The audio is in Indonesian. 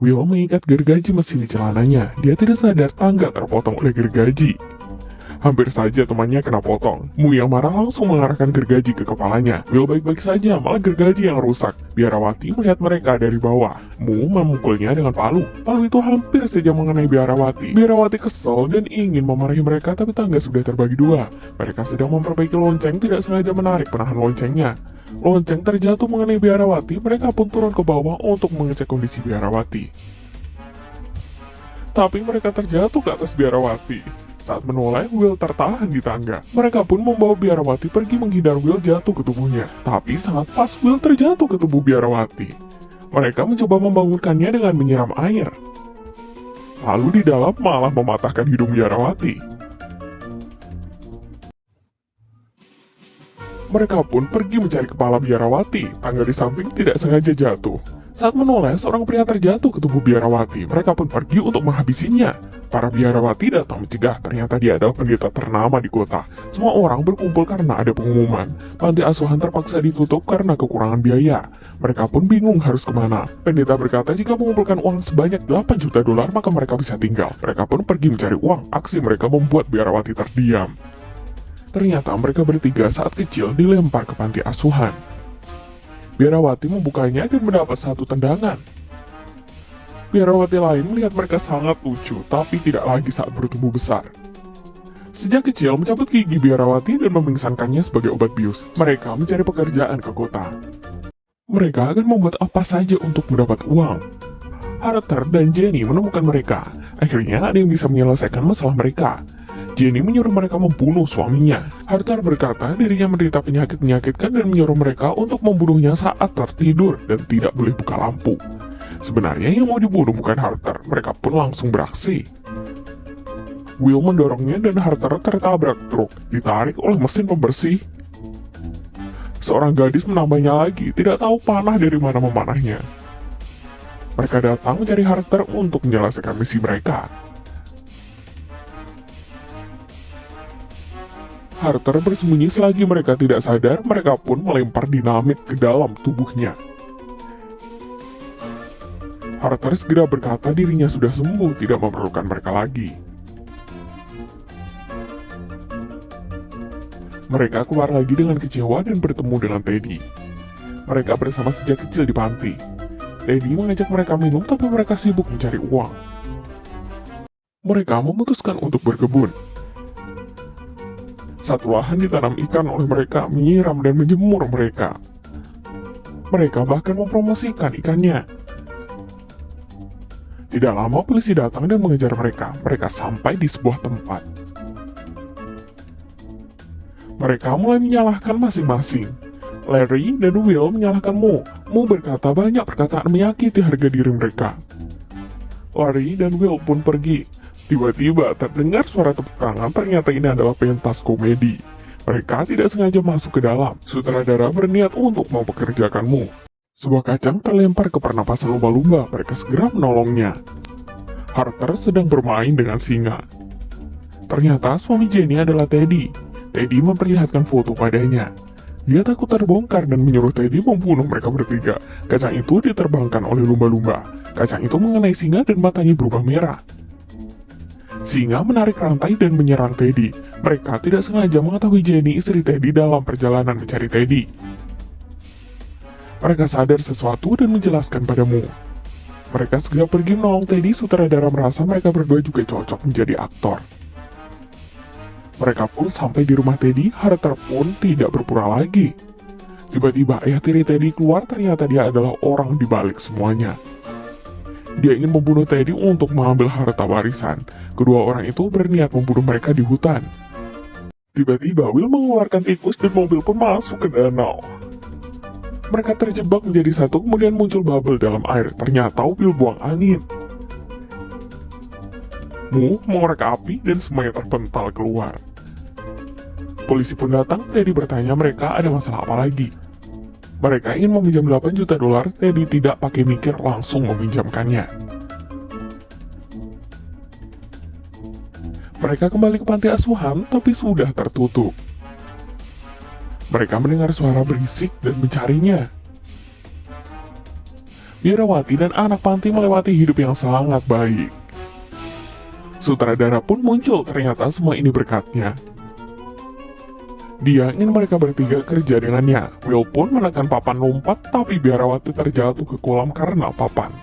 Will mengikat gergaji mesin di celananya. Dia tidak sadar tangga terpotong oleh gergaji. Hampir saja temannya kena potong. Mu yang marah langsung mengarahkan gergaji ke kepalanya. Will baik-baik saja, malah gergaji yang rusak. Biarawati melihat mereka dari bawah. Mu memukulnya dengan palu. Palu itu hampir saja mengenai Biarawati. Biarawati kesal dan ingin memarahi mereka, tapi tangga sudah terbagi dua. Mereka sedang memperbaiki lonceng, tidak sengaja menarik penahan loncengnya. Lonceng terjatuh mengenai Biarawati. Mereka pun turun ke bawah untuk mengecek kondisi Biarawati. Tapi mereka terjatuh ke atas Biarawati. Saat menoleh, Will tertahan di tangga. Mereka pun membawa Biarawati pergi menghindar Will jatuh ke tubuhnya. Tapi sangat pas Will terjatuh ke tubuh Biarawati. Mereka mencoba membangunkannya dengan menyiram air. Lalu di dalam malah mematahkan hidung Biarawati. Mereka pun pergi mencari kepala Biarawati. Tangga di samping tidak sengaja jatuh. Saat menoleh, seorang pria terjatuh ke tubuh Biarawati. Mereka pun pergi untuk menghabisinya. Para Biarawati datang mencegah, ternyata dia adalah pendeta ternama di kota. Semua orang berkumpul karena ada pengumuman. Panti asuhan terpaksa ditutup karena kekurangan biaya. Mereka pun bingung harus kemana. Pendeta berkata jika mengumpulkan uang sebanyak 8 juta dolar, maka mereka bisa tinggal. Mereka pun pergi mencari uang. Aksi mereka membuat Biarawati terdiam. Ternyata mereka bertiga saat kecil dilempar ke panti asuhan. Biarawati membukanya dan mendapat satu tendangan. Biarawati lain melihat mereka sangat lucu, tapi tidak lagi saat bertumbuh besar. Sejak kecil mencabut gigi Biarawati dan memingsankannya sebagai obat bius. Mereka mencari pekerjaan ke kota. Mereka akan membuat apa saja untuk mendapat uang. Harter dan Jenny menemukan mereka. Akhirnya ada yang bisa menyelesaikan masalah mereka. Jenny menyuruh mereka membunuh suaminya. Harter berkata dirinya menderita penyakit menyakitkan dan menyuruh mereka untuk membunuhnya saat tertidur dan tidak boleh buka lampu. Sebenarnya yang mau dibunuh bukan Harter, mereka pun langsung beraksi. Will mendorongnya dan Harter tertabrak truk, ditarik oleh mesin pembersih. Seorang gadis menambahnya lagi, tidak tahu panah dari mana memanahnya. Mereka datang mencari Harter untuk menyelesaikan misi mereka. Harter bersembunyi selagi mereka tidak sadar, mereka pun melempar dinamit ke dalam tubuhnya. Harter segera berkata dirinya sudah sembuh, tidak memerlukan mereka lagi. Mereka keluar lagi dengan kecewa dan bertemu dengan Teddy. Mereka bersama sejak kecil di panti. Teddy mengajak mereka minum, tapi mereka sibuk mencari uang. Mereka memutuskan untuk berkebun. Satu lahan ditanam ikan oleh mereka, menyiram dan menjemur mereka. Mereka bahkan mempromosikan ikannya. Tidak lama polisi datang dan mengejar mereka. Mereka sampai di sebuah tempat. Mereka mulai menyalahkan masing-masing. Larry dan Will menyalahkan Mo. Mo berkata banyak perkataan menyakiti harga diri mereka. Larry dan Will pun pergi. Tiba-tiba terdengar suara tepuk tangan, ternyata ini adalah pentas komedi. Mereka tidak sengaja masuk ke dalam. Sutradara berniat untuk mempekerjakan Mo. Sebuah kacang terlempar ke pernapasan lumba-lumba, mereka segera menolongnya. Harter sedang bermain dengan singa. Ternyata suami Jenny adalah Teddy. Teddy memperlihatkan foto padanya. Dia takut terbongkar dan menyuruh Teddy membunuh mereka bertiga. Kacang itu diterbangkan oleh lumba-lumba. Kacang itu mengenai singa dan matanya berubah merah. Singa menarik rantai dan menyerang Teddy. Mereka tidak sengaja mengetahui Jenny istri Teddy dalam perjalanan mencari Teddy. Mereka sadar sesuatu dan menjelaskan padamu. Mereka segera pergi menolong Teddy. Sutradara merasa mereka berdua juga cocok menjadi aktor. Mereka pun sampai di rumah Teddy. Harter pun tidak berpura lagi. Tiba-tiba ayah tiri Teddy keluar, ternyata dia adalah orang di balik semuanya. Dia ingin membunuh Teddy untuk mengambil harta warisan. Kedua orang itu berniat membunuh mereka di hutan. Tiba-tiba Will mengeluarkan tikus dan mobil pun masuk ke danau. Mereka terjebak menjadi satu, kemudian muncul bubble dalam air. Ternyata Will buang angin. Mu mengorek api dan semuanya terpental keluar. Polisi pun datang. Teddy bertanya mereka ada masalah apa lagi. Mereka ingin meminjam 8 juta dolar. Teddy tidak pakai mikir, langsung meminjamkannya. Mereka kembali ke panti asuhan, tapi sudah tertutup. Mereka mendengar suara berisik dan mencarinya. Biarawati dan anak panti melewati hidup yang sangat baik. Sutradara pun muncul, ternyata semua ini berkatnya. Dia ingin mereka bertiga kerja dengannya. Will pun menekan papan lompat, tapi Biarawati terjatuh ke kolam karena papan.